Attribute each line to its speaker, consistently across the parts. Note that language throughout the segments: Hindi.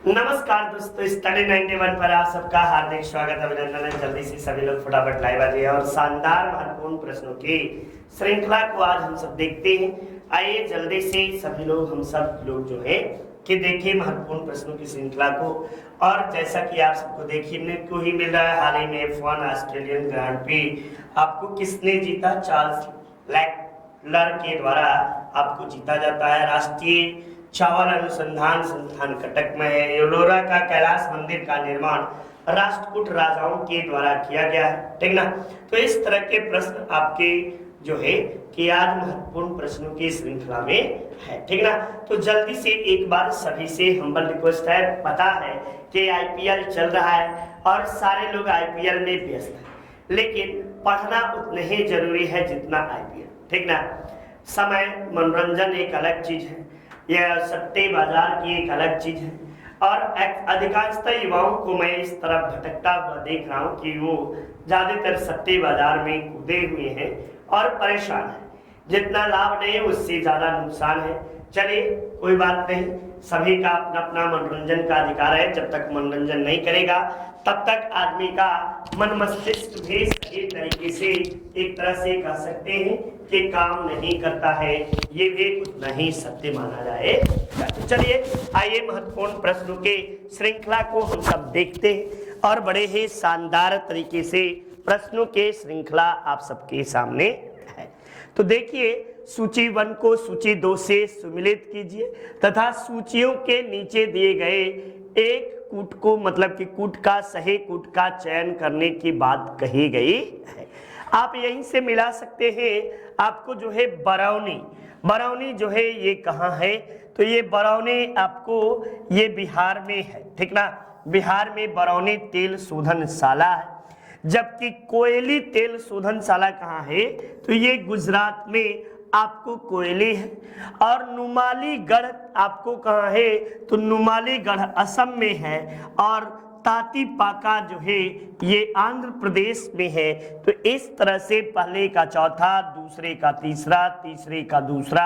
Speaker 1: नमस्कार दोस्तों, स्टडी 91 पर आप सबका हार्दिक स्वागत अभिनंदन है। जल्दी से सभी लोग फटाफट लाइव आ जाइए और शानदार महत्वपूर्ण प्रश्नों की श्रृंखला को आज हम सब देखते हैं। आइए जल्दी से सभी लोग हम सब लोग जो है कि देखिए महत्वपूर्ण प्रश्नों की श्रृंखला को। और जैसा कि आप सबको देखने को ही मिल रहा है, हाल ही में F1 ऑस्ट्रेलियन ग्रांड प्री आपको किसने जीता? चार्ल्स लेक्लर के द्वारा आपको जीता जाता है। राष्ट्रीय चावल अनुसंधान संस्थान कटक में है। एलोरा का कैलाश मंदिर का निर्माण राष्ट्रकूट राजाओं के द्वारा किया गया है, ठीक ना। तो इस तरह के प्रश्न आपके जो है कि आज महत्वपूर्ण प्रश्नों की श्रृंखला में है, ठीक ना। तो जल्दी से एक बार सभी से हम्बल रिक्वेस्ट है, पता है कि आईपीएल चल रहा है और सारे लोग आईपीएल में व्यस्त हैं, लेकिन पढ़ना उतना ही जरूरी है जितना आईपीएल, ठीक ना। समय मनोरंजन एक अलग चीज है, यह सट्टे बाजार की एक अलग चीज है। और अधिकांशतः युवाओं को मैं इस तरफ भटकता हुआ देख रहा हूँ कि वो ज्यादातर सट्टे बाजार में कूदे हुए हैं और परेशान है। जितना लाभ नहीं उससे ज्यादा नुकसान है। चलिए कोई बात नहीं, सभी का अपना अपना मनोरंजन का अधिकार है। जब तक मनोरंजन नहीं करेगा तब तक आदमी का मन मस्तिष्क भी सही तरीके से एक तरह से कह सकते हैं कि काम नहीं करता है, ये भी उतना ही सत्य माना जाए। तो चलिए आइए महत्वपूर्ण प्रश्नों के श्रृंखला को हम सब देखते हैं और बड़े ही शानदार तरीके से प्रश्नों के श्रृंखला आप सबके सामने है। तो देखिए, सूची 1 को सूची 2 से सुमिलित कीजिए तथा सूचियों के नीचे दिए गए एक कूट को, मतलब कि कूट का सही कूट का चयन करने की बात कही गई है। आप यहीं से मिला सकते हैं। आपको जो है बरौनी जो है ये कहाँ है? तो ये बरौनी आपको ये बिहार में है, ठीक ना। बिहार में बरौनी तेल शोधनशाला है, जबकि कोयली तेल शोधनशाला कहाँ है? तो ये गुजरात में आपको कोयली है। और नुमालीगढ़ आपको कहाँ है? तो नुमालीगढ़ असम में है। और तातीपाका जो है ये आंध्र प्रदेश में है। तो इस तरह से पहले का चौथा, दूसरे का तीसरा, तीसरे का दूसरा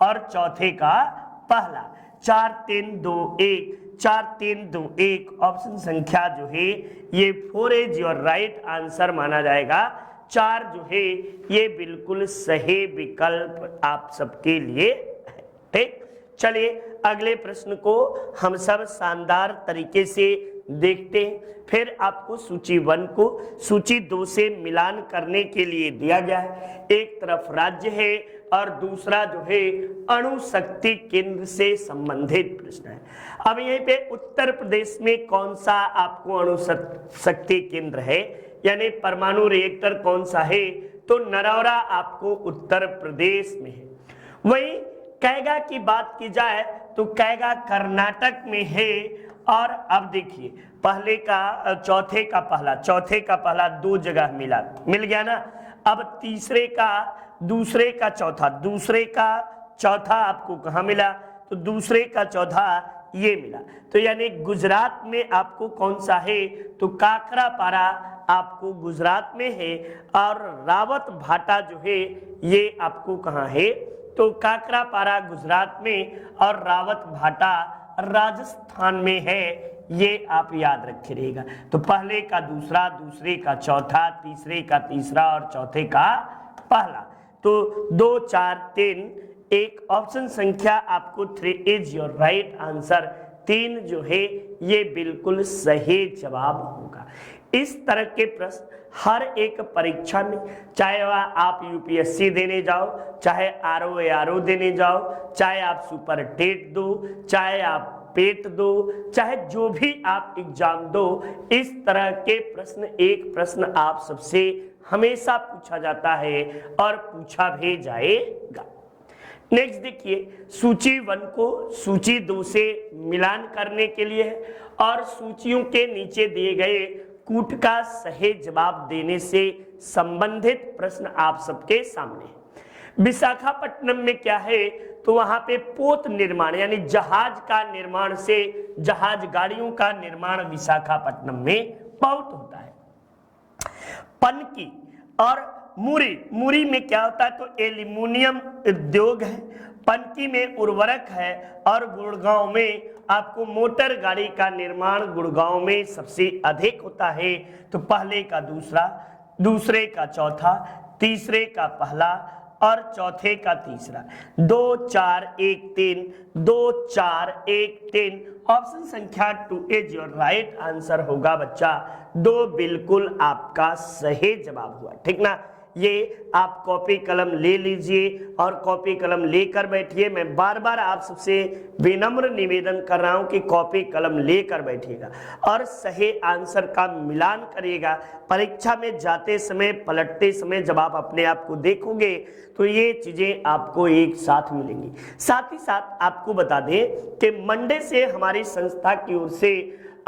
Speaker 1: और चौथे का पहला। 4 3 2 1 4 3 2 1 ऑप्शन संख्या जो है ये 4 इज योर राइट आंसर माना जाएगा। 4 जो है ये बिल्कुल सही विकल्प आप सबके लिए है, ठीक। चलिए अगले प्रश्न को हम सब शानदार तरीके से देखते हैं। फिर आपको सूची 1 को सूची 2 से मिलान करने के लिए दिया गया है। एक तरफ राज्य है और दूसरा जो है अणु शक्ति केंद्र से संबंधित प्रश्न है। अब यहीं पे उत्तर प्रदेश में कौन सा आपको अणु शक्ति केंद्र है, यानी परमाणु रिएक्टर कौन सा है? तो नरौरा आपको उत्तर प्रदेश में है। वहीं कैगा की बात की जाए तो कैगा कर्नाटक में है। और अब देखिए, पहले का चौथे का पहला 2 जगह मिल गया ना। अब तीसरे का दूसरे का चौथा आपको कहाँ मिला? तो दूसरे का चौथा ये मिला। तो यानी गुजरात में आपको कौन सा है? तो काकरापारा आपको गुजरात में है। और रावत भाटा जो है ये आपको कहाँ है? तो काकरापारा गुजरात में और रावत भाटा राजस्थान में है। ये आप याद रखिएगा। तो पहले का दूसरा, दूसरे का चौथा, तीसरे का तीसरा और चौथे का पहला। तो 2 4 3 1 ऑप्शन संख्या आपको 3 इज योर राइट आंसर। 3 जो है ये बिल्कुल सही जवाब होगा। इस तरह के प्रश्न हर एक परीक्षा में, चाहे आप यूपीएससी देने जाओ, चाहे आरओ देने जाओ, चाहे आप सुपर टेट दो, चाहे आप पेट दो, चाहे जो भी आप एग्जाम दो, इस तरह के प्रश्न, एक प्रश्न आप सबसे हमेशा पूछा जाता है और पूछा भी जाएगा। नेक्स्ट देखिए, सूची 1 को सूची 2 से मिलान करने के लिए है और सूचियों के नीचे दिए गए कूट का सही जवाब देने से संबंधित प्रश्न आप सबके सामने है। विशाखापट्टनम में क्या है? तो वहां पे पोत निर्माण यानी जहाज का निर्माण से जहाज गाड़ियों का निर्माण विशाखापट्टनम में बहुत होता है। पनकी और मुरी, मुरी में क्या होता है तो एल्यूमिनियम उद्योग है, पनकी में उर्वरक है, और गुड़गांव में आपको मोटर गाड़ी का निर्माण गुड़गांव में सबसे अधिक होता है। तो पहले का दूसरा, दूसरे का चौथा, तीसरे का पहला और चौथे का तीसरा। 2 4 1 3, 2 4 1 3। ऑप्शन संख्या 2 इज योर राइट आंसर होगा बच्चा। 2 बिल्कुल आपका सही जवाब हुआ, ठीक ना। ये आप कॉपी कलम ले लीजिए और कॉपी कलम लेकर बैठिए। मैं बार बार आप सबसे विनम्र निवेदन कर रहा हूं कि कॉपी कलम लेकर बैठिएगा और सही आंसर का मिलान करिएगा। परीक्षा में जाते समय, पलटते समय जब आप अपने आप को देखोगे तो ये चीजें आपको एक साथ मिलेंगी। साथ ही साथ आपको बता दें कि मंडे से हमारी संस्था की ओर से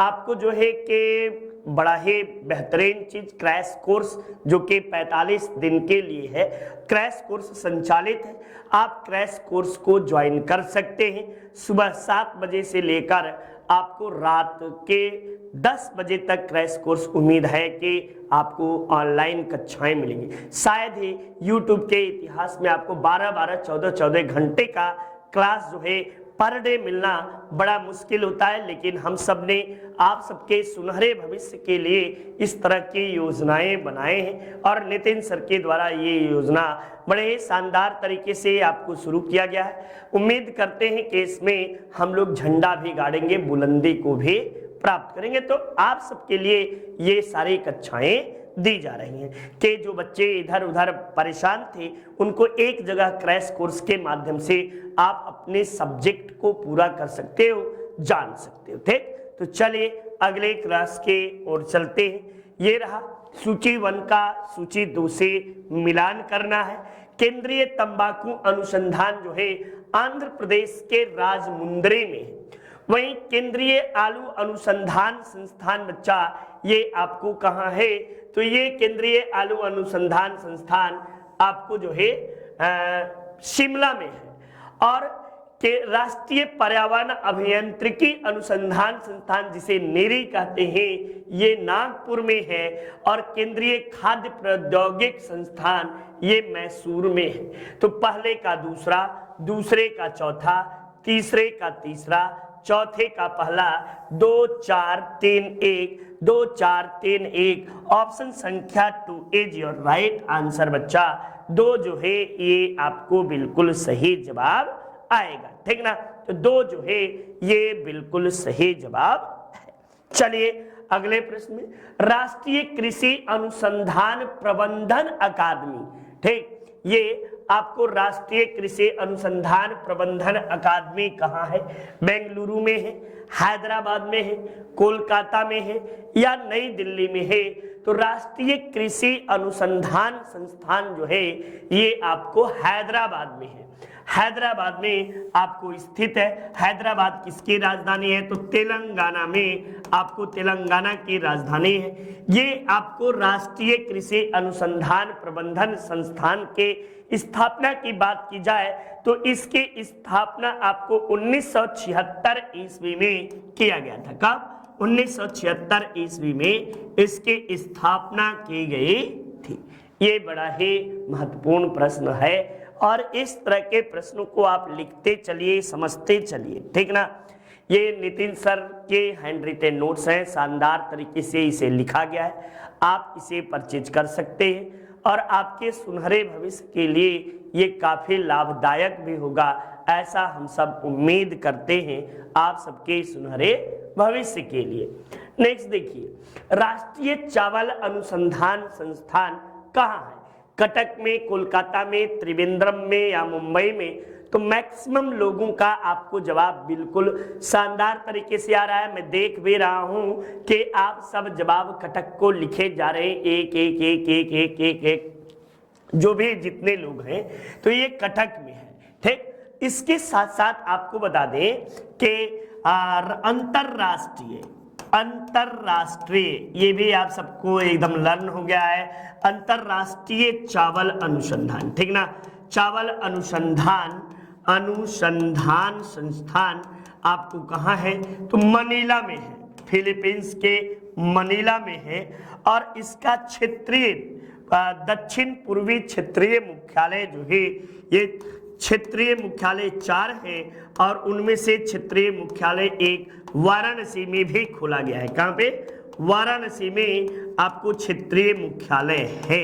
Speaker 1: आपको जो है कि बड़ा ही बेहतरीन चीज क्रैश कोर्स, जो कि 45 दिन के लिए है, क्रैश कोर्स संचालित है। आप क्रैश कोर्स को ज्वाइन कर सकते हैं। सुबह 7 बजे से लेकर आपको रात के 10 बजे तक क्रैश कोर्स उम्मीद है कि आपको ऑनलाइन कक्षाएं मिलेंगी। शायद ही YouTube के इतिहास में आपको 12-12, 14-14 घंटे का क्लास जो है पर डे मिलना बड़ा मुश्किल होता है, लेकिन हम सब ने आप सबके सुनहरे भविष्य के लिए इस तरह की योजनाएं बनाए हैं और नितिन सर के द्वारा ये योजना बड़े शानदार तरीके से आपको शुरू किया गया है। उम्मीद करते हैं कि इसमें हम लोग झंडा भी गाड़ेंगे, बुलंदी को भी प्राप्त करेंगे। तो आप सबके लिए ये सारी कक्षाएं दी जा रही हैं कि जो बच्चे इधर उधर परेशान थे उनको एक जगह क्रैश कोर्स के माध्यम से आप अपने सब्जेक्ट को पूरा कर सकते हो, जान सकते हो, ठीक। तो चलिए अगले क्लास के ओर चलते हैं। ये रहा सूची 1 का सूची 2 से मिलान करना है। केंद्रीय तंबाकू अनुसंधान जो है आंध्र प्रदेश के राजमुंद्री में है। वहीं केंद्रीय आलू अनुसंधान संस्थान बच्चा ये आपको कहाँ है तो ये केंद्रीय आलू अनुसंधान संस्थान आपको जो है शिमला में है। और के राष्ट्रीय पर्यावरण अभियांत्रिकी अनुसंधान संस्थान जिसे नेरी कहते हैं ये नागपुर में है। और केंद्रीय खाद्य प्रौद्योगिक संस्थान ये मैसूर में है। तो पहले का दूसरा, दूसरे का चौथा, तीसरे का तीसरा, चौथे का पहला, 2 4 3 1, 2 4 3 1। ऑप्शन संख्या 2 इज योर राइट आंसर बच्चा। 2 जो है ये आपको बिल्कुल सही जवाब आएगा, ठीक ना। तो 2 जो है ये बिल्कुल सही जवाब है। चलिए अगले प्रश्न में, राष्ट्रीय कृषि अनुसंधान प्रबंधन अकादमी, ठीक, ये आपको राष्ट्रीय कृषि अनुसंधान प्रबंधन अकादमी कहाँ है? बेंगलुरु में है, हैदराबाद में है, कोलकाता में है या नई दिल्ली में है? तो राष्ट्रीय कृषि अनुसंधान संस्थान जो है ये आपको हैदराबाद में है। हैदराबाद में आपको स्थित है। हैदराबाद किसकी राजधानी है? तो तेलंगाना में आपको तेलंगाना की राजधानी है। ये आपको राष्ट्रीय कृषि अनुसंधान प्रबंधन संस्थान के स्थापना की बात की जाए तो इसकी स्थापना आपको 1976 ईस्वी में किया गया था। कब? 1976 ईस्वी में इसकी स्थापना की गई थी। ये बड़ा ही महत्वपूर्ण प्रश्न है और इस तरह के प्रश्नों को आप लिखते चलिए, समझते चलिए, ठीक ना। ये नितिन सर के हैंड रिटेन नोट्स हैं, शानदार तरीके से इसे लिखा गया है। आप इसे परचेज कर सकते हैं और आपके सुनहरे भविष्य के लिए ये काफी लाभदायक भी होगा, ऐसा हम सब उम्मीद करते हैं आप सबके सुनहरे भविष्य के लिए। नेक्स्ट देखिए, राष्ट्रीय चावल अनुसंधान संस्थान कहाँ है? कटक में, कोलकाता में, त्रिवेंद्रम में या मुंबई में? तो मैक्सिमम लोगों का आपको जवाब बिल्कुल शानदार तरीके से आ रहा है। मैं देख भी रहा हूं कि आप सब जवाब कटक को लिखे जा रहे हैं, एक एक एक एक एक एक एक जो भी जितने लोग हैं तो ये कटक में है, ठीक। इसके साथ साथ आपको बता दें कि अंतरराष्ट्रीय ये भी आप सबको एकदम लर्न हो गया है। अंतरराष्ट्रीय चावल अनुसंधान, ठीक ना। चावल अनुसंधान संस्थान आपको कहाँ है? तो मनीला में है, फिलीपींस के मनीला में है। और इसका क्षेत्रीय दक्षिण पूर्वी क्षेत्रीय मुख्यालय जो है ये क्षेत्रीय मुख्यालय 4 है और उनमें से क्षेत्रीय मुख्यालय एक वाराणसी में भी खोला गया है। कहाँ पे? वाराणसी में आपको क्षेत्रीय मुख्यालय है।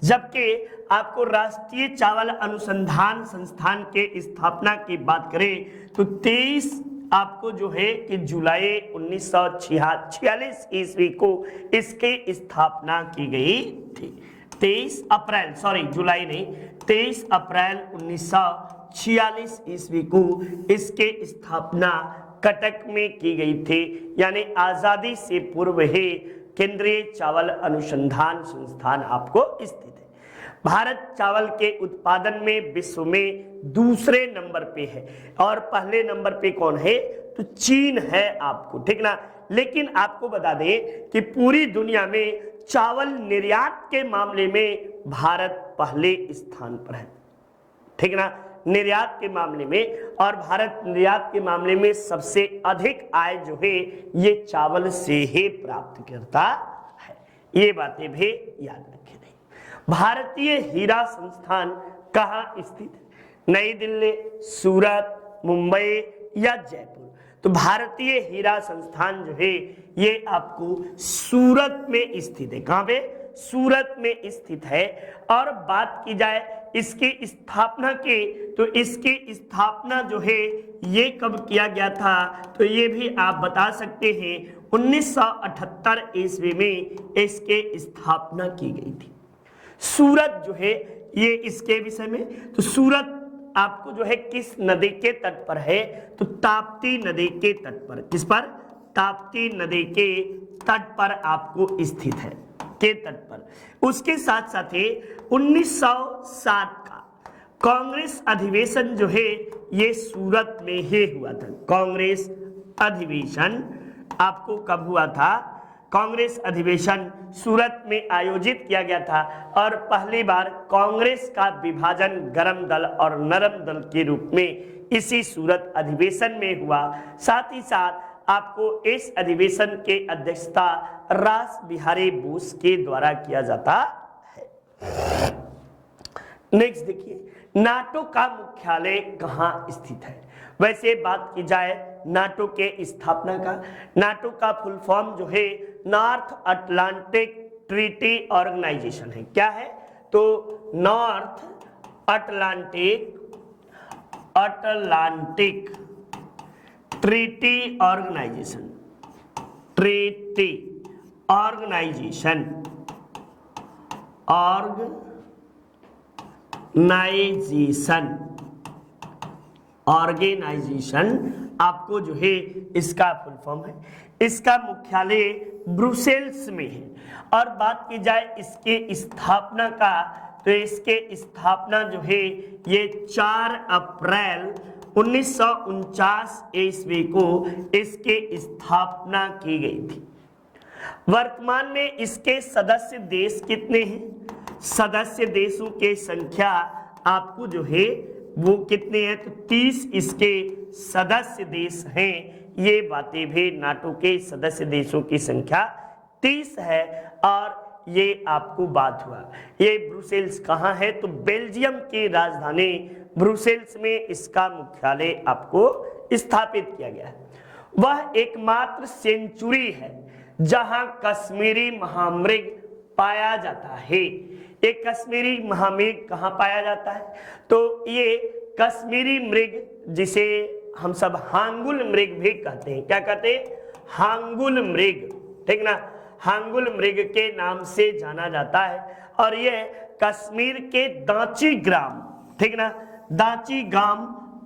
Speaker 1: जबकि आपको राष्ट्रीय चावल अनुसंधान संस्थान के स्थापना की बात करें तो 23 आपको जो है कि जुलाई 1946 ईस्वी को इसके स्थापना की गई थी। 23 अप्रैल, सॉरी जुलाई नहीं, 23 अप्रैल 1946 ईस्वी को इसके स्थापना कटक में की गई थी। यानी आजादी से पूर्व ही केंद्रीय चावल अनुसंधान संस्थान आपको स्थित है। भारत चावल के उत्पादन में विश्व में दूसरे नंबर पे है और पहले नंबर पे कौन है? तो चीन है आपको, ठीक ना। लेकिन आपको बता दें कि पूरी दुनिया में चावल निर्यात के मामले में भारत पहले स्थान पर है, ठीक ना, निर्यात के मामले में। और भारत निर्यात के मामले में सबसे अधिक आय जो है ये चावल से ही प्राप्त करता है। ये बातें भी याद रखें। भारतीय हीरा संस्थान कहाँ स्थित है? नई दिल्ली, सूरत, मुंबई या जयपुर? तो भारतीय हीरा संस्थान जो है ये आपको सूरत में स्थित है। कहाँ पे? सूरत में स्थित है। और बात की जाए इसकी स्थापना की तो इसकी स्थापना जो है ये कब किया गया था? तो ये भी आप बता सकते हैं 1978 ईस्वी में इसके स्थापना की गई थी। सूरत जो है ये इसके विषय में, तो सूरत आपको जो है किस नदी के तट पर है? तो ताप्ती नदी के तट पर। किस पर? ताप्ती नदी के तट पर आपको स्थित है, के तट पर। उसके साथ साथ ही 1907 का कांग्रेस अधिवेशन जो है ये सूरत में ही हुआ था। कांग्रेस अधिवेशन आपको कब हुआ था? कांग्रेस अधिवेशन सूरत में आयोजित किया गया था और पहली बार कांग्रेस का विभाजन गर्म दल और नरम दल के रूप में इसी सूरत अधिवेशन में हुआ। साथ ही साथ आपको इस अधिवेशन के अध्यक्षता रास बिहारी बोस के द्वारा किया जाता है। नेक्स्ट देखिए, नाटो का मुख्यालय कहाँ स्थित है? वैसे बात की जाए नाटो के स्थापना का, नाटो का फुल फॉर्म जो है नॉर्थ अटलांटिक ट्रीटी ऑर्गेनाइजेशन है। क्या है? तो North Atlantic Treaty Organization, Treaty Organization आपको जो है इसका फुल फॉर्म है। इसका मुख्यालय ब्रुसेल्स में है। और बात की जाए इसके स्थापना का तो इसके स्थापना जो है ये 4 अप्रैल 1949 ईस्वी को इसके स्थापना की गई थी। वर्तमान में इसके सदस्य देश कितने हैं? सदस्य देशों की संख्या आपको जो है वो कितने हैं? तो 30 इसके सदस्य देश हैं। ये बातें भी नाटो के सदस्य देशों की संख्या 30 है। और ये आपको बात हुआ, ये ब्रुसेल्स कहाँ है? तो बेल्जियम की राजधानी ब्रुसेल्स में इसका मुख्यालय आपको स्थापित किया गया है। वह एकमात्र सेंचुरी है जहां कश्मीरी महामृग पाया जाता है। एक कश्मीरी महामृग कहाँ पाया जाता है? तो ये कश्मीरी मृग जिसे हम सब हांगुल मृग भी कहते हैं। क्या कहते हैं? हांगुल मृग, ठीक ना, हांगुल मृग के नाम से जाना जाता है। और ये कश्मीर के दांची ग्राम, ठीक ना, दांची ग्राम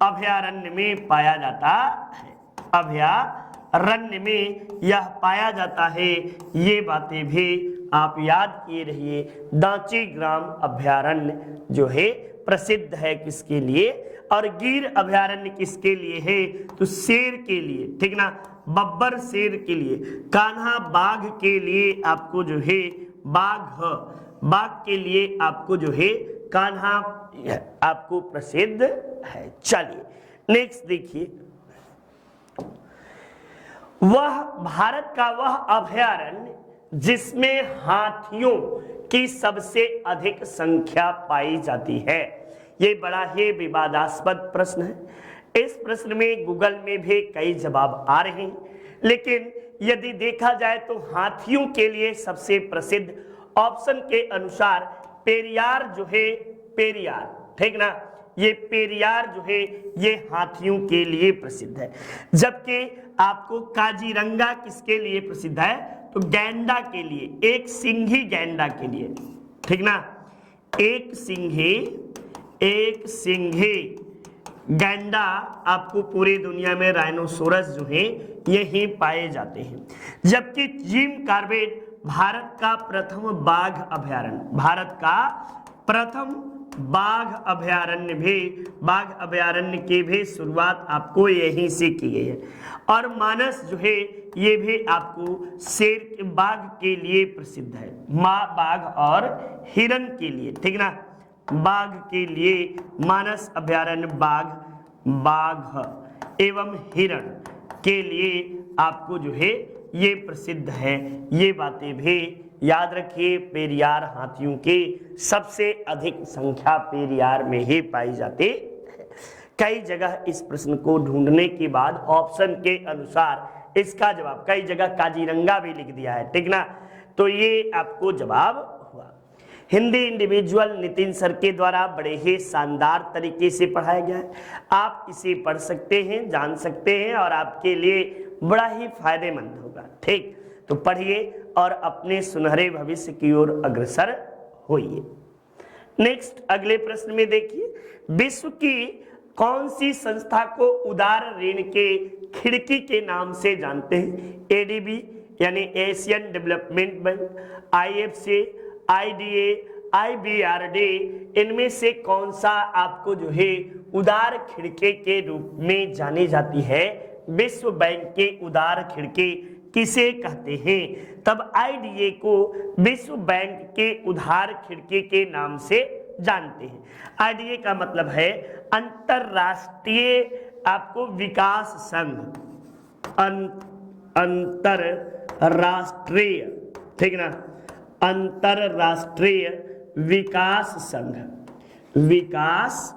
Speaker 1: अभयारण्य में पाया जाता है। अभयारण्य में यह पाया जाता है। ये बातें भी आप याद किए रहिए। दांची ग्राम अभयारण्य जो है प्रसिद्ध है किसके लिए? और गिर अभयारण्य किसके लिए है? तो शेर के लिए, ठीक ना, बब्बर शेर के लिए। कान्हा बाघ के लिए आपको जो है बाघ के लिए आपको जो है कान्हा आपको प्रसिद्ध है। चलिए नेक्स्ट देखिए, वह भारत का वह अभयारण्य जिसमें हाथियों की सबसे अधिक संख्या पाई जाती है? ये बड़ा ही विवादास्पद प्रश्न है। इस प्रश्न में गूगल में भी कई जवाब आ रहे हैं, लेकिन यदि देखा जाए तो हाथियों के लिए सबसे प्रसिद्ध ऑप्शन के अनुसार पेरियार जो है, पेरियार, ठीक ना, ये पेरियार जो है ये हाथियों के लिए प्रसिद्ध है। जबकि आपको काजीरंगा किसके लिए प्रसिद्ध है? तो गैंडा के लिए, एक सिंघी गैंडा के लिए, ठीक ना, एक सिंघी गैंडा आपको पूरी दुनिया में राइनोसोरस जो है यही पाए जाते हैं। जबकि जिम कॉर्बेट भारत का प्रथम बाघ अभयारण्य, भारत का प्रथम बाघ अभयारण्य की भी शुरुआत आपको यहीं से की गई है। और मानस जो है ये भी आपको शेर बाघ के लिए प्रसिद्ध है, माँ बाघ और हिरण के लिए, ठीक ना, बाघ के लिए मानस अभयारण्य बाघ एवं हिरण के लिए आपको जो है ये प्रसिद्ध है। ये बातें भी याद रखिए। पेरियार हाथियों की सबसे अधिक संख्या पेरियार में ही पाई जाती है। कई जगह इस प्रश्न को ढूंढने के बाद ऑप्शन के अनुसार इसका जवाब कई जगह काजीरंगा भी लिख दिया है, ठीक ना, तो ये आपको जवाब हुआ। हिंदी इंडिविजुअल नितिन सर के द्वारा बड़े ही शानदार तरीके से पढ़ाया गया है। आप इसे पढ़ सकते हैं, जान सकते हैं और आपके लिए बड़ा ही फायदेमंद होगा। ठीक, तो पढ़िए और अपने सुनहरे भविष्य की ओर अग्रसर होइए। नेक्स्ट अगले प्रश्न में देखिए, विश्व की कौन सी संस्था को उदार ऋण के खिड़की के नाम से जानते हैं? एडीबी यानी Asian development bank, IFC, IDA, IBRD, इनमें से कौन सा आपको जो है उदार खिड़की के रूप में जानी जाती है? विश्व बैंक के उदार खिड़की किसे कहते हैं? तब आईडीए को विश्व बैंक के उधार खिड़की के नाम से जानते हैं। आईडीए का मतलब है अंतरराष्ट्रीय आपको विकास संघ, अंतरराष्ट्रीय, ठीक ना, अंतरराष्ट्रीय विकास संघ, विकास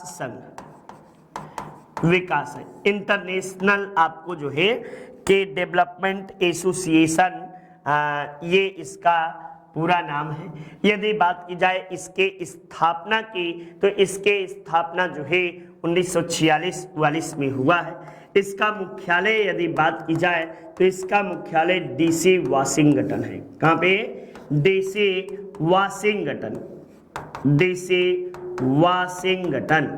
Speaker 1: संघ, विकास है इंटरनेशनल आपको जो है के डेवलपमेंट एसोसिएशन, ये इसका पूरा नाम है। यदि बात की जाए इसके स्थापना की, तो इसके स्थापना जो है 1946-44 में हुआ है। इसका मुख्यालय यदि बात की जाए तो इसका मुख्यालय डीसी वाशिंगटन है। कहाँ पे? डीसी वाशिंगटन, डीसी वाशिंगटन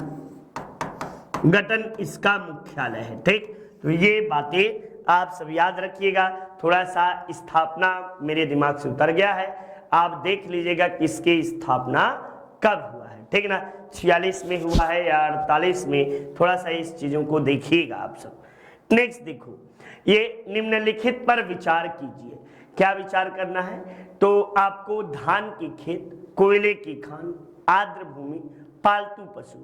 Speaker 1: गठन इसका मुख्यालय है। ठीक, तो ये बातें आप सब याद रखिएगा। थोड़ा सा स्थापना मेरे दिमाग से उतर गया है, आप देख लीजिएगा कि इसकी स्थापना कब हुआ है, ठीक ना, 46 में हुआ है या 48 में, थोड़ा सा इस चीजों को देखिएगा आप सब। नेक्स्ट देखो, ये निम्नलिखित पर विचार कीजिए। क्या विचार करना है? तो आपको धान की खेत, कोयले की खान, आर्द्र भूमि, पालतू पशु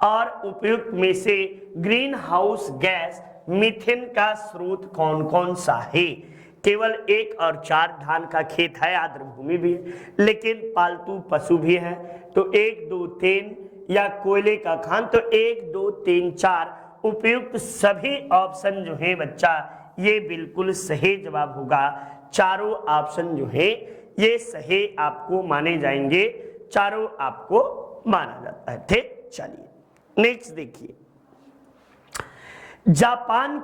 Speaker 1: और उपयुक्त में से ग्रीन हाउस गैस मीथेन का स्रोत कौन कौन सा है? केवल 1 और 4 धान का खेत है, आर्द्र भूमि भी है, लेकिन पालतू पशु भी है। तो 1, 2, 3 या कोयले का खान, तो 1, 2, 3, 4 उपयुक्त सभी ऑप्शन जो है बच्चा ये बिल्कुल सही जवाब होगा। चारों ऑप्शन जो है ये सही आपको माने जाएंगे, चारों आपको माना जाता है। ठीक, चलिए नेक्स्ट देखिए, जापान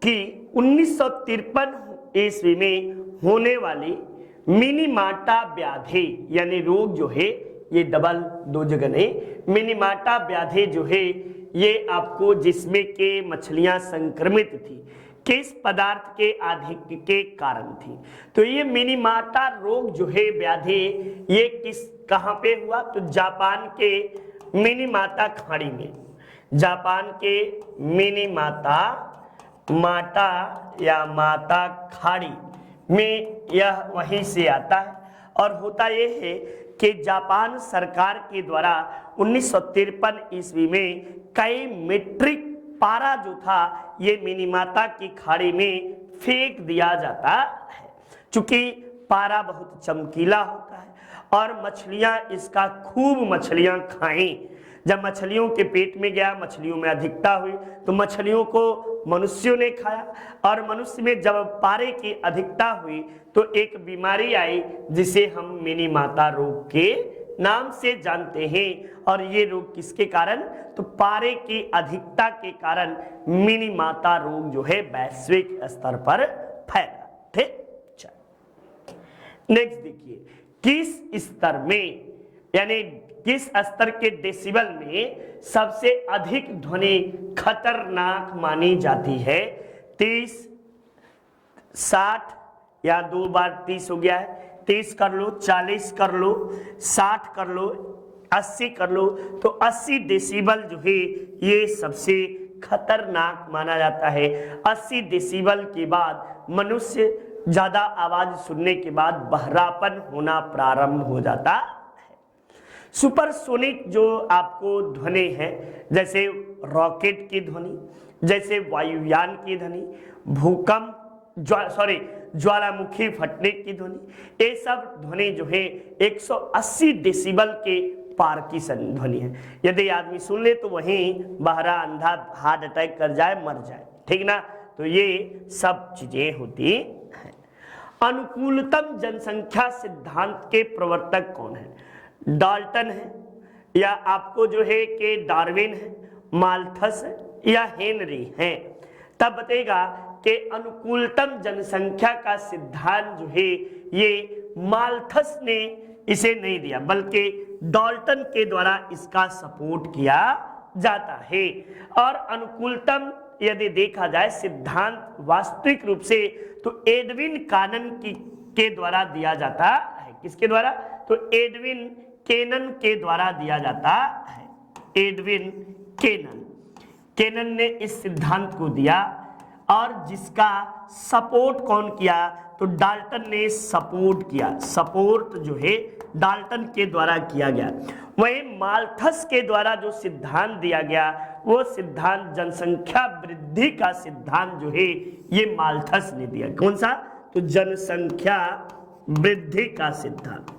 Speaker 1: की 1953 ईस्वी में होने वाली मिनीमाटा व्याधि यानी रोग जो है, ये डबल 2 जगह नहीं, मिनीमाटा व्याधि जो है ये आपको जिसमें के मछलियां संक्रमित थी, किस पदार्थ के आधिक्य के कारण थी? तो ये मिनीमाटा रोग जो है व्याधि ये कहां पे हुआ? तो जापान के मिनीमाटा खाड़ी में, जापान के मिनीमाटा या माता खाड़ी में यह वहीं से आता है। और होता यह है कि जापान सरकार के द्वारा 1953 ईस्वी में कई मीट्रिक पारा जो था ये मिनीमाता की खाड़ी में फेंक दिया जाता है। चूंकि पारा बहुत चमकीला होता है और मछलियां इसका खूब मछलियां खाएं। जब मछलियों के पेट में गया, मछलियों में अधिकता हुई तो मछलियों को मनुष्यों ने खाया और मनुष्य में जब पारे की अधिकता हुई तो एक बीमारी आई जिसे हम मिनीमाता रोग के नाम से जानते हैं। और ये रोग किसके कारण? तो पारे की अधिकता के कारण मिनीमाता रोग जो है वैश्विक स्तर पर फैला। ठीक, नेक्स्ट देखिए, किस स्तर में यानी किस स्तर के डेसिबल में सबसे अधिक ध्वनि खतरनाक मानी जाती है? 30, 60 या 2 बार 30 हो गया है, 30 कर लो, 40 कर लो, 60 कर लो, 80 कर लो। तो 80 डेसिबल जो है ये सबसे खतरनाक माना जाता है। 80 डेसिबल के बाद मनुष्य ज्यादा आवाज सुनने के बाद बहरापन होना प्रारंभ हो जाता है। सुपरसोनिक जो आपको ध्वनि है, जैसे रॉकेट की ध्वनि, जैसे वायुयान की ध्वनि, भूकंप ज्वालामुखी फटने की ध्वनि, ये सब ध्वनि जो है 180 डेसिबल के पार की ध्वनि है। यदि आदमी सुन ले तो वहीं बहरा, अंधा, हार्ट अटैक कर जाए, मर जाए। ठीक ना? तो ये सब चीजें होती हैं। अनुकूलतम जनसंख्या सिद्धांत के प्रवर्तक कौन है? डाल्टन है या आपको जो है कि डार्विन है, माल्थस है या हेनरी है? तब बताएगा कि अनुकूलतम जनसंख्या का सिद्धांत जो है ये माल्थस ने इसे नहीं दिया, बल्कि डाल्टन के द्वारा इसका सपोर्ट किया जाता है। और अनुकूलतम यदि देखा जाए सिद्धांत वास्तविक रूप से तो एडविन कानन के द्वारा दिया जाता है। किसके द्वारा? तो एडविन केनन के द्वारा दिया जाता है। एडविन केनन ने इस सिद्धांत को दिया और जिसका सपोर्ट कौन किया? तो डाल्टन ने सपोर्ट किया। सपोर्ट जो है डाल्टन के द्वारा किया गया। वहीं माल्थस के द्वारा जो सिद्धांत दिया गया वो सिद्धांत जनसंख्या वृद्धि का सिद्धांत जो है ये माल्थस ने दिया। कौन सा? तो जनसंख्या वृद्धि का सिद्धांत।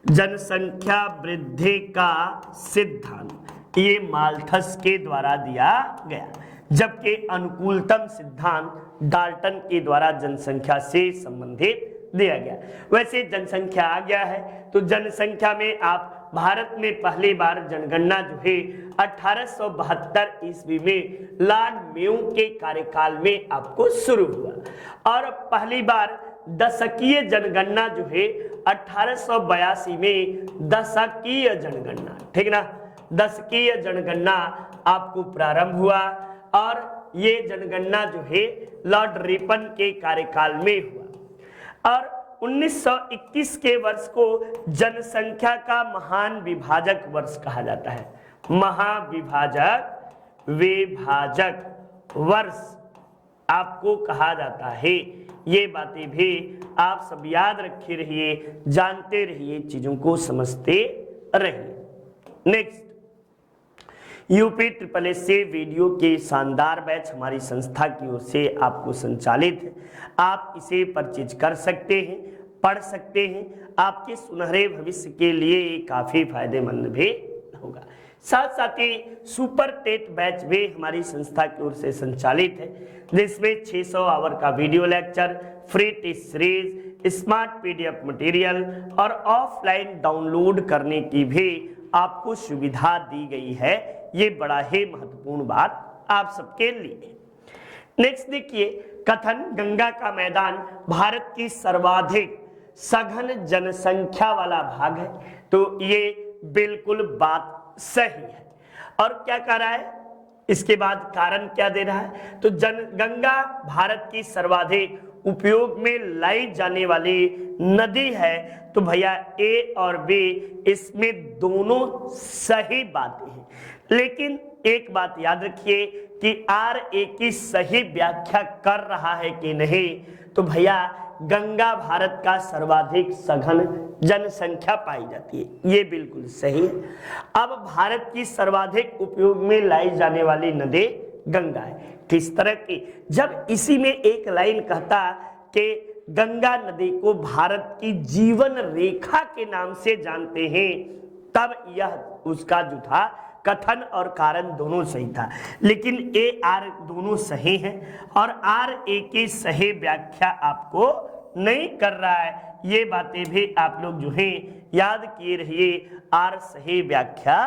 Speaker 1: जनसंख्या वृद्धि का सिद्धांत ये माल्थस के द्वारा दिया गया, जबकि अनुकूलतम सिद्धांत डाल्टन के द्वारा जनसंख्या से संबंधित दिया गया। वैसे जनसंख्या आ गया है तो जनसंख्या में आप भारत में पहली बार जनगणना जो है 1872 ईस्वी में लॉर्ड मेयो के कार्यकाल में आपको शुरू हुआ और पहली बार दशकीय जनगणना जो है 1882 में दशकीय जनगणना, ठीक ना, दशकीय जनगणना आपको प्रारंभ हुआ और ये जनगणना जो है लॉर्ड रिपन के कार्यकाल में हुआ। और 1921 के वर्ष को जनसंख्या का महान विभाजक वर्ष कहा जाता है। महाविभाजक विभाजक वर्ष आपको कहा जाता है। ये बातें भी आप सब याद रखे रहिए, जानते रहिए, चीजों को समझते रहिए। नेक्स्ट, यूपी ट्रिपल एस से वीडियो के शानदार बैच हमारी संस्था की ओर से आपको संचालित है। आप इसे परचेज कर सकते हैं, पढ़ सकते हैं। आपके सुनहरे भविष्य के लिए ये काफी फायदेमंद भी होगा। साथ साथ ही सुपर टेट बैच भी हमारी संस्था की ओर से संचालित है, जिसमें 600 आवर का video lecture, free test series, smart PDF material और ऑफलाइन डाउनलोड करने की भी आपको सुविधा दी गई है। ये बड़ा ही महत्वपूर्ण बात आप सबके लिए। नेक्स्ट देखिए, कथन गंगा का मैदान भारत की सर्वाधिक सघन जनसंख्या वाला भाग है। तो ये बिल्कुल बात सही है। और क्या कह रहा है इसके बाद, कारण क्या दे रहा है? तो गंगा भारत की सर्वाधिक उपयोग में लाई जाने वाली नदी है। तो भैया ए और बी इसमें दोनों सही बातें हैं, लेकिन एक बात याद रखिए कि आर ए की सही व्याख्या कर रहा है कि नहीं। तो भैया गंगा भारत का सर्वाधिक सघन जनसंख्या पाई जाती है, ये बिल्कुल सही है। अब भारत की सर्वाधिक उपयोग में लाई जाने वाली नदी गंगा है। किस तरह की, जब इसी में एक लाइन कहता कि गंगा नदी को भारत की जीवन रेखा के नाम से जानते हैं, तब यह उसका जो था कथन और कारण दोनों सही था। लेकिन ए आर दोनों सही हैं और आर ए की सही व्याख्या आपको नहीं कर रहा है। ये बातें भी आप लोग जो है याद किए रहिए, आर सही व्याख्या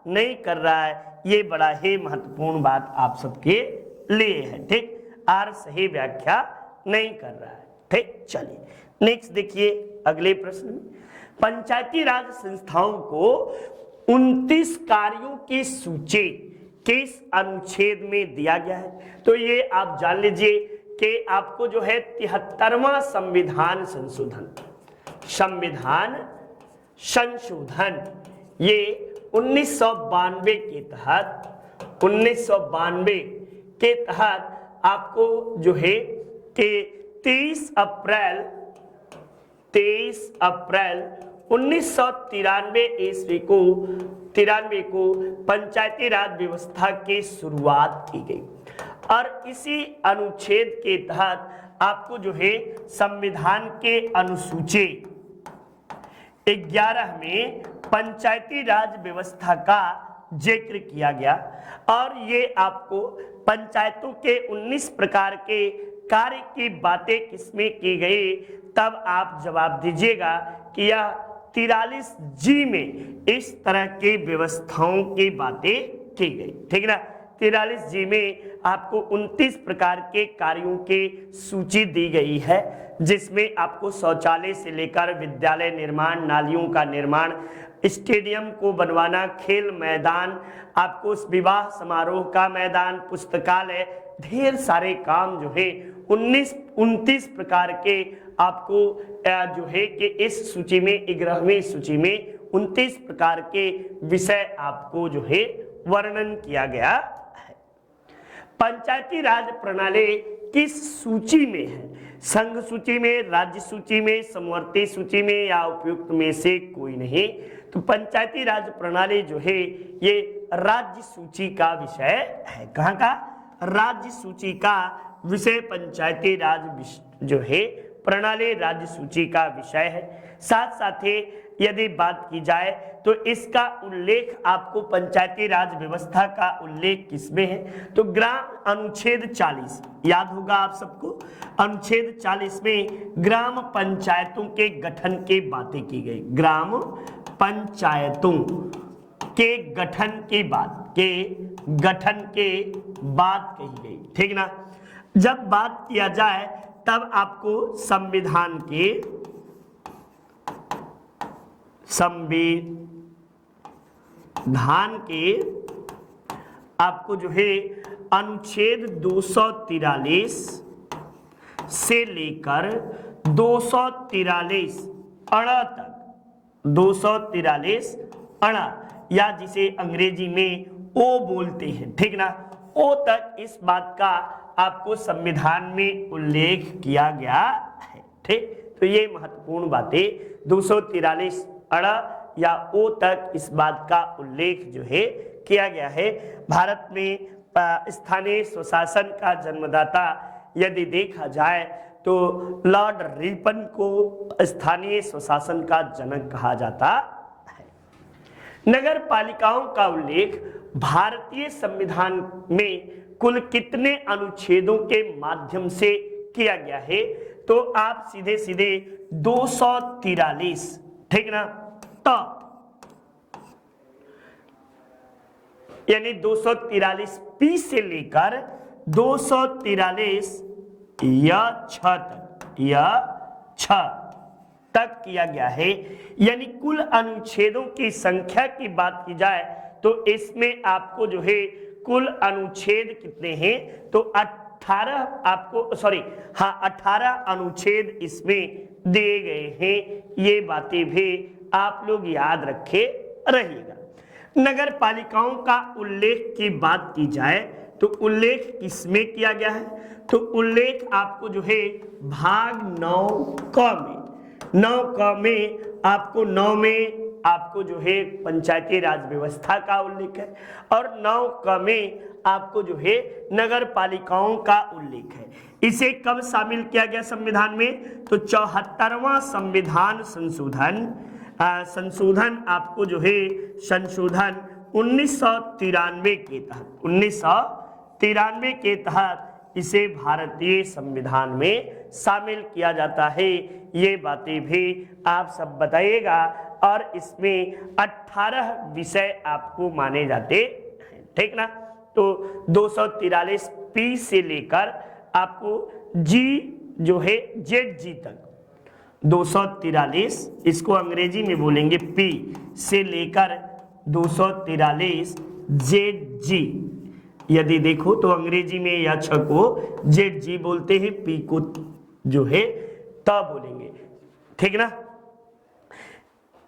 Speaker 1: नहीं कर रहा है, ये बड़ा ही महत्वपूर्ण बात आप सबके लिए है। ठीक, आर सही व्याख्या नहीं कर रहा है। ठीक, चलिए नेक्स्ट देखिए अगले प्रश्न में, पंचायती राज संस्थाओं को 29 कार्यों की सूची किस अनुच्छेद में दिया गया है? तो ये आप जान लीजिए कि आपको जो है 73वां संविधान संशोधन ये 1992 के तहत 1992 के तहत आपको जो है कि 23 अप्रैल 1993 ईस्वी को पंचायती राज व्यवस्था की शुरुआत की गई और इसी अनुच्छेद के तहत आपको जो है संविधान के अनुसूची 11 में पंचायती राज व्यवस्था का जिक्र किया गया और ये आपको पंचायतों के 19 प्रकार के कार्य की बातें किसमें की गई, तब आप जवाब दीजिएगा कि यह 43 जी में इस तरह की व्यवस्थाओं की बातें की गई। ठीक ना, 43 जी में आपको 29 प्रकार के कार्यों की सूची दी गई है, जिसमें आपको शौचालय से लेकर विद्यालय निर्माण, नालियों का निर्माण, स्टेडियम को बनवाना, खेल मैदान, आपको विवाह समारोह का मैदान, पुस्तकालय, ढेर सारे काम जो है 29 प्रकार के आपको जो है कि इस सूची में 11वीं सूची में 29 प्रकार के विषय आपको जो है वर्णन किया गया है। पंचायती राज प्रणाली किस सूची में है? संघ सूची में, राज्य सूची में, समवर्ती सूची में या उपयुक्त में से कोई नहीं। तो पंचायती राज प्रणाली जो है ये राज्य सूची का विषय है। कहाँ का? राज्य सूची का विषय पंचायती राज जो है प्रणाली राज्य सूची का विषय है। साथ साथ ही यदि बात की जाए तो इसका उल्लेख आपको पंचायती राज व्यवस्था का उल्लेख किसमें है? तो ग्राम अनुच्छेद 40 याद होगा आप सबको। अनुच्छेद 40 में ग्राम पंचायतों के गठन की बातें की गई। ग्राम पंचायतों के गठन की बात कही गई। ठीक ना, जब बात किया जाए तब आपको संविधान के आपको जो है अनुच्छेद 243 से लेकर 243 अणा तक, 243 अणा या जिसे अंग्रेजी में ओ बोलते हैं, ठीक ना, ओ तक इस बात का आपको संविधान में उल्लेख किया गया है। ठीक, तो ये महत्वपूर्ण बातें 243 अड़ा या ओ तक इस बात का उल्लेख जो है किया गया है। भारत में स्थानीय स्वशासन का जन्मदाता यदि देखा जाए तो लॉर्ड रिपन को स्थानीय स्वशासन का जनक कहा जाता है। नगर पालिकाओं का उल्लेख भारतीय संविधान में कुल कितने अनुच्छेदों के माध्यम से किया गया है? तो आप सीधे सीधे 243, ठीक ना, तो यानी 243 पी से लेकर 243 या 6 तक किया गया है। यानी कुल अनुच्छेदों की संख्या की बात की जाए तो इसमें आपको जो है कुल अनुच्छेद कितने हैं? तो 18 आपको 18 अनुच्छेद इसमें दिए गए हैं। ये बातें भी आप लोग याद रखे रहिएगा। नगर पालिकाओं का उल्लेख की बात की जाए तो उल्लेख किसमें किया गया है? तो उल्लेख आपको जो है भाग 9 में, 9 में आपको 9 में आपको जो है पंचायती राज व्यवस्था का उल्लेख है और 9 में आपको जो है नगर पालिकाओं का उल्लेख है। इसे कब शामिल किया गया संविधान में? तो 74वां संविधान संशोधन आपको जो है संशोधन 1993 के तहत 1993 के तहत इसे भारतीय संविधान में शामिल किया जाता है। ये बातें भी आप सब बताइएगा और इसमें 18 विषय आपको माने जाते हैं, ठीक ना। तो 243 पी से लेकर आपको जी जो है जेड जी तक 243, इसको अंग्रेजी में बोलेंगे पी से लेकर 243 जेड जी। यदि देखो तो अंग्रेजी में या छ को जेड जी बोलते हैं, पी को जो है त बोलेंगे, ठीक ना।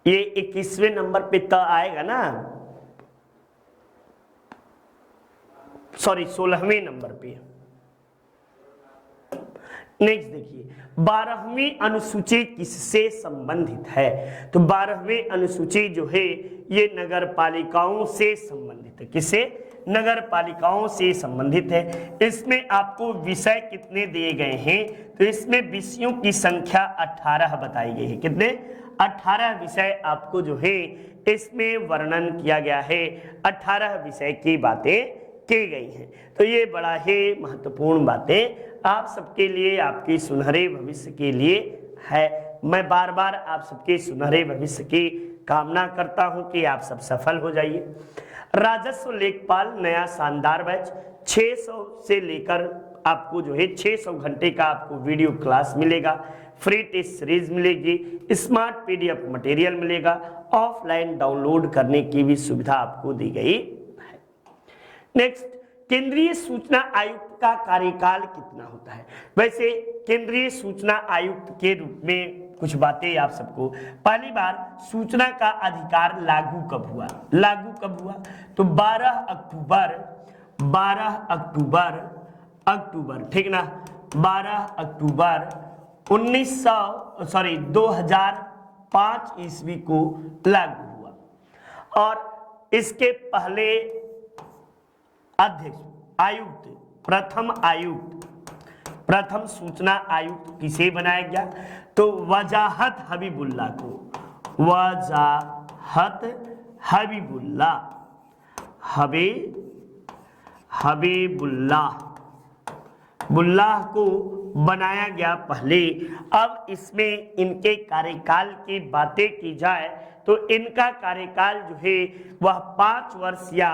Speaker 1: ये 21वें नंबर पे त आएगा ना, सॉरी 16वें नंबर पे। नेक्स्ट देखिए 12वीं अनुसूची किससे संबंधित है? तो 12वीं अनुसूची जो है ये नगर पालिकाओं से संबंधित है। किससे? नगर पालिकाओं से संबंधित है। इसमें आपको विषय कितने दिए गए हैं? तो इसमें विषयों की संख्या 18 बताई गई है। कितने? 18 विषय आपको जो है इसमें वर्णन किया गया है। 18 विषय की बातें की गई हैं। तो ये बड़ा ही महत्वपूर्ण बातें आप सबके लिए, आपके सुनहरे भविष्य के लिए है। मैं बार बार आप सबके सुनहरे भविष्य की कामना करता हूं कि आप सब सफल हो जाइए। राजस्व लेखपाल नया शानदार बैच 600 से लेकर आपको जो है 600 घंटे का आपको वीडियो क्लास मिलेगा, फ्री टेस्ट सीरीज मिलेगी, स्मार्ट पीडीएफ मटेरियल मिलेगा, ऑफलाइन डाउनलोड करने की भी सुविधा आपको दी गई है। नेक्स्ट, केंद्रीय सूचना आयुक्त का कार्यकाल कितना होता है? वैसे केंद्रीय सूचना आयुक्त के रूप में कुछ बातें आप सबको, पहली बार सूचना का अधिकार लागू कब हुआ? लागू कब हुआ? तो 12 अक्टूबर, ठीक ना, 12 अक्टूबर 2005 ईस्वी को लागू हुआ। और इसके पहले अध्यक्ष आयुक्त, प्रथम सूचना आयुक्त किसे बनाया गया? तो वजाहत हबीबुल्लाह को, वजाहत हबीबुल्लाह को बनाया गया पहले। अब इसमें इनके कार्यकाल की बातें की जाए तो इनका कार्यकाल जो है वह 5 वर्ष या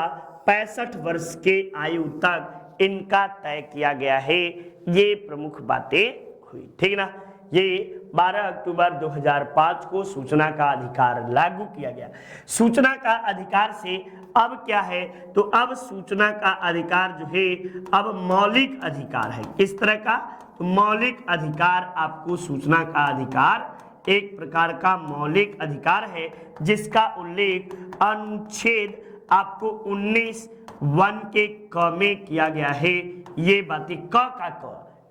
Speaker 1: 65 वर्ष के आयु तक इनका तय किया गया है। ये प्रमुख बातें हुई, ठीक ना। ये 12 अक्टूबर 2005 को सूचना का अधिकार लागू किया गया। सूचना का अधिकार से अब क्या है? तो अब सूचना का अधिकार जो है अब मौलिक अधिकार है। किस तरह का? तो मौलिक अधिकार, आपको सूचना का अधिकार एक प्रकार का मौलिक अधिकार है जिसका उल्लेख अनुच्छेद आपको 19(1) के क में किया गया है। ये बातें क का क,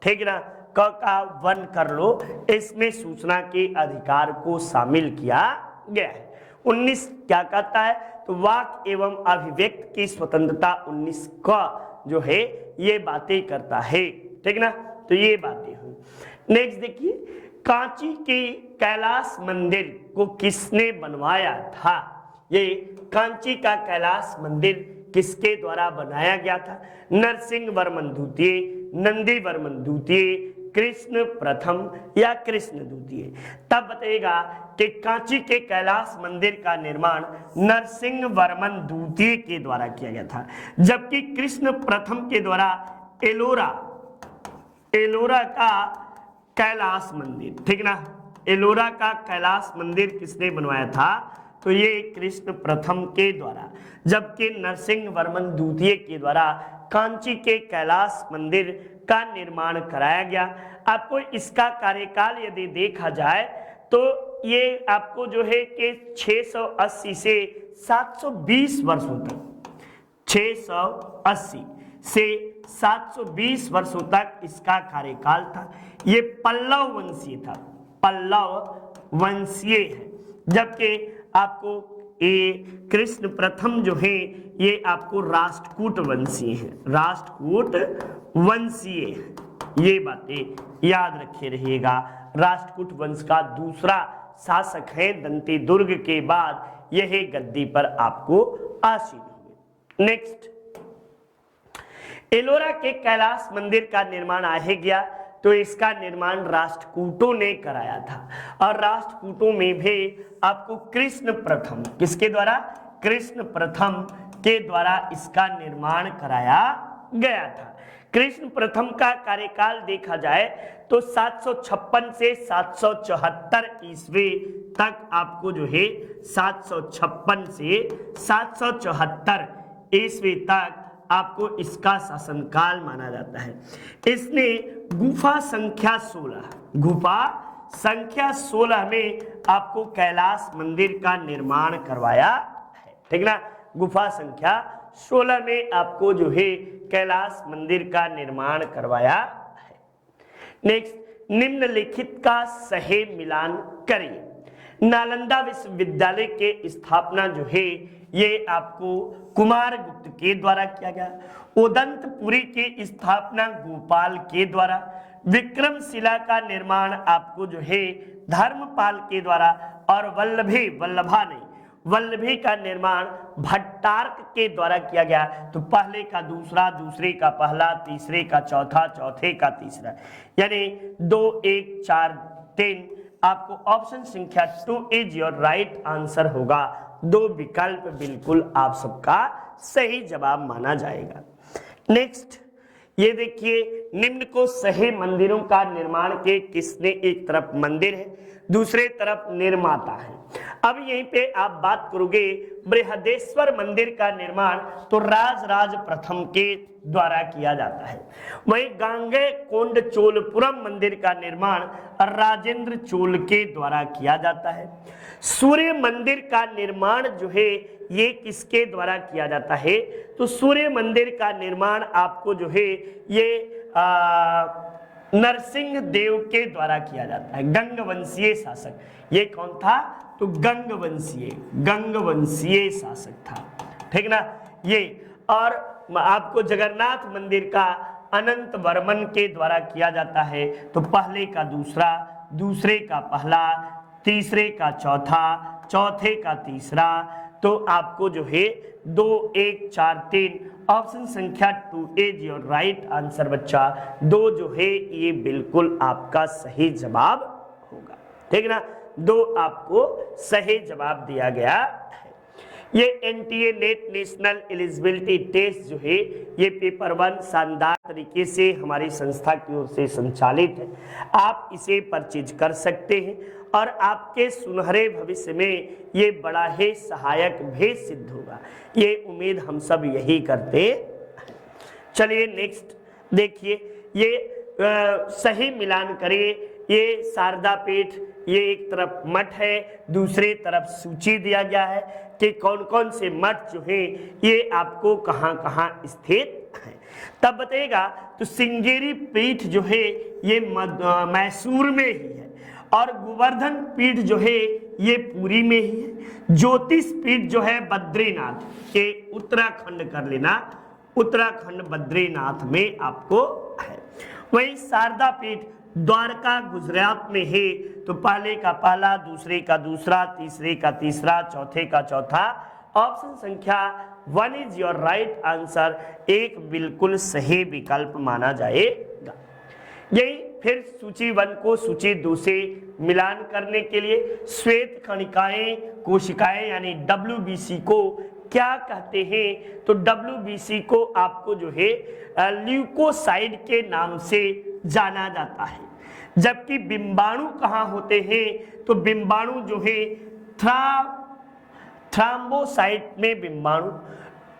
Speaker 1: ठीक ना, क का 1 कर लो। इसमें सूचना के अधिकार को शामिल किया गया है। 19 क्या कहता है? तो वाक एवं अभिव्यक्ति की स्वतंत्रता 19 क जो है ये बातें करता है, ठीक ना। तो ये बातें हुई। नेक्स्ट देखिए, कांची के कैलाश मंदिर को किसने बनवाया था? ये कांची का कैलाश मंदिर किसके द्वारा बनाया गया था? नरसिंह वर्मन द्वितीय, नंदी वर्मन द्वितीय, कृष्ण प्रथम या कृष्ण द्वितीय। तब बताइएगा कि कांची के कैलाश मंदिर का निर्माण नरसिंह वर्मन द्वितीय के द्वारा किया गया था, जबकि कृष्ण प्रथम के द्वारा एलोरा का कैलाश मंदिर, ठीक ना, एलोरा का कैलाश मंदिर किसने बनवाया था? तो ये कृष्ण प्रथम के द्वारा, जबकि नरसिंह वर्मन द्वितीय के द्वारा कांची के कैलाश मंदिर का निर्माण कराया गया। आपको इसका कार्यकाल यदि देखा जाए तो ये आपको जो है कि 680 से 720 वर्षों तक, 680 से 720 वर्षों तक इसका कार्यकाल था। ये पल्लव वंशीय था, पल्लव वंशीय है। जबकि आपको ये कृष्ण प्रथम जो है ये आपको राष्ट्रकूट वंशीय है, राष्ट्रकूट वंशीय है। ये बातें याद रखे रहिएगा। राष्ट्रकूट वंश का दूसरा शासक है, दंती दुर्ग के बाद यह गद्दी पर आपको आसीन हुए। नेक्स्ट, एलोरा के कैलाश मंदिर का निर्माण आहे गया, तो इसका निर्माण राष्ट्रकूटों ने कराया था। और राष्ट्रकूटों में भी आपको कृष्ण प्रथम, किसके द्वारा? कृष्ण प्रथम के द्वारा इसका निर्माण कराया गया था। कृष्ण प्रथम का कार्यकाल देखा जाए तो 756 से 774 ईस्वी तक आपको जो है 756 से 774 ईस्वी तक आपको इसका शासनकाल माना जाता है। इसने गुफा संख्या 16, गुफा संख्या 16 में आपको कैलाश मंदिर का निर्माण करवाया है, ठीक ना। गुफा संख्या 16 में आपको जो है कैलाश मंदिर का निर्माण करवाया है। नेक्स्ट, निम्नलिखित का सही मिलान करिए। नालंदा विश्वविद्यालय के स्थापना जो है ये आपको कुमारगुप्त के द्वारा किया गया। उदंतपुरी की स्थापना गोपाल के द्वारा। विक्रमशिला का निर्माण आपको जो है धर्मपाल के द्वारा। और वल्लभी का निर्माण भट्टार्क के द्वारा किया गया। तो पहले का दूसरा, दूसरे का पहला, तीसरे का चौथा, चौथे का तीसरा, यानी 2 1 4 3। आपको ऑप्शन संख्या 2 इज योर राइट आंसर होगा। 2 विकल्प बिल्कुल आप सबका सही जवाब माना जाएगा। नेक्स्ट, ये देखिए, निम्न को सही मंदिरों का निर्माण के किसने? एक तरफ मंदिर है, दूसरे तरफ निर्माता है। अब यहीं पे आप बात करोगे बृहदेश्वर मंदिर का निर्माण तो राजराज प्रथम के द्वारा किया जाता है। वहीं गांगे कोंड चोलपुरम मंदिर का निर्माण राजेंद्र चोल के द्वारा किया जाता है। सूर्य मंदिर का निर्माण जो है ये किसके द्वारा किया जाता है? तो सूर्य मंदिर का निर्माण आपको जो है ये नरसिंह देव के द्वारा किया जाता है, गंगवंशीय शासक। ये कौन था? तो गंगवंशीय शासक था, ठीक ना। ये और आपको जगन्नाथ मंदिर का अनंत वर्मन के द्वारा किया जाता है। तो पहले का दूसरा, दूसरे का पहला, तीसरे का चौथा, चौथे का तीसरा। तो आपको जो है 2 1 4 3 ऑप्शन संख्या 2 इज योर राइट आंसर बच्चा। 2 जो है ये बिल्कुल आपका सही जवाब होगा, ठीक ना। 2 आपको सही जवाब दिया गया है। ये NTA NET National Eligibility Test जो है ये पेपर 1 शानदार तरीके से हमारी संस्था की ओर से संचालित है। आप इसे परचेज कर सकते हैं और आपके सुनहरे भविष्य में ये बड़ा ही सहायक भी सिद्ध होगा। ये उम्मीद हम सब यही करते हैं। चलिए नेक्स्ट देखिए, ये सही मिलान करिए। ये शारदा पीठ, ये एक तरफ मठ है, दूसरे तरफ सूची दिया गया है कि कौन कौन से मठ जो है ये आपको कहाँ कहाँ स्थित है। तब बताएगा तो सिंगेरी पीठ जो है ये मैसूर में ही है और गोवर्धन पीठ जो है ये पुरी में ही है। ज्योतिष पीठ जो है बद्रीनाथ के उत्तराखंड कर लेना, उत्तराखंड बद्रीनाथ में आपको है। वहीं शारदा पीठ द्वारका गुजरात में है। तो पहले का पहला, दूसरे का दूसरा, तीसरे का तीसरा, चौथे का चौथा। ऑप्शन संख्या 1 इज योर राइट आंसर। एक बिल्कुल सही विकल्प माना जाएगा। यही फिर सूची 1 को सूची 2 से मिलान करने के लिए श्वेत कणिकाएं, कोशिकाएं यानी WBC को क्या कहते हैं? तो WBC को आपको जो है ल्यूकोसाइड के नाम से जाना जाता है। जबकि बिंबाणु कहाँ होते हैं? तो बिंबाणु जो है थ्राम्बोसाइट में बिंबाणु।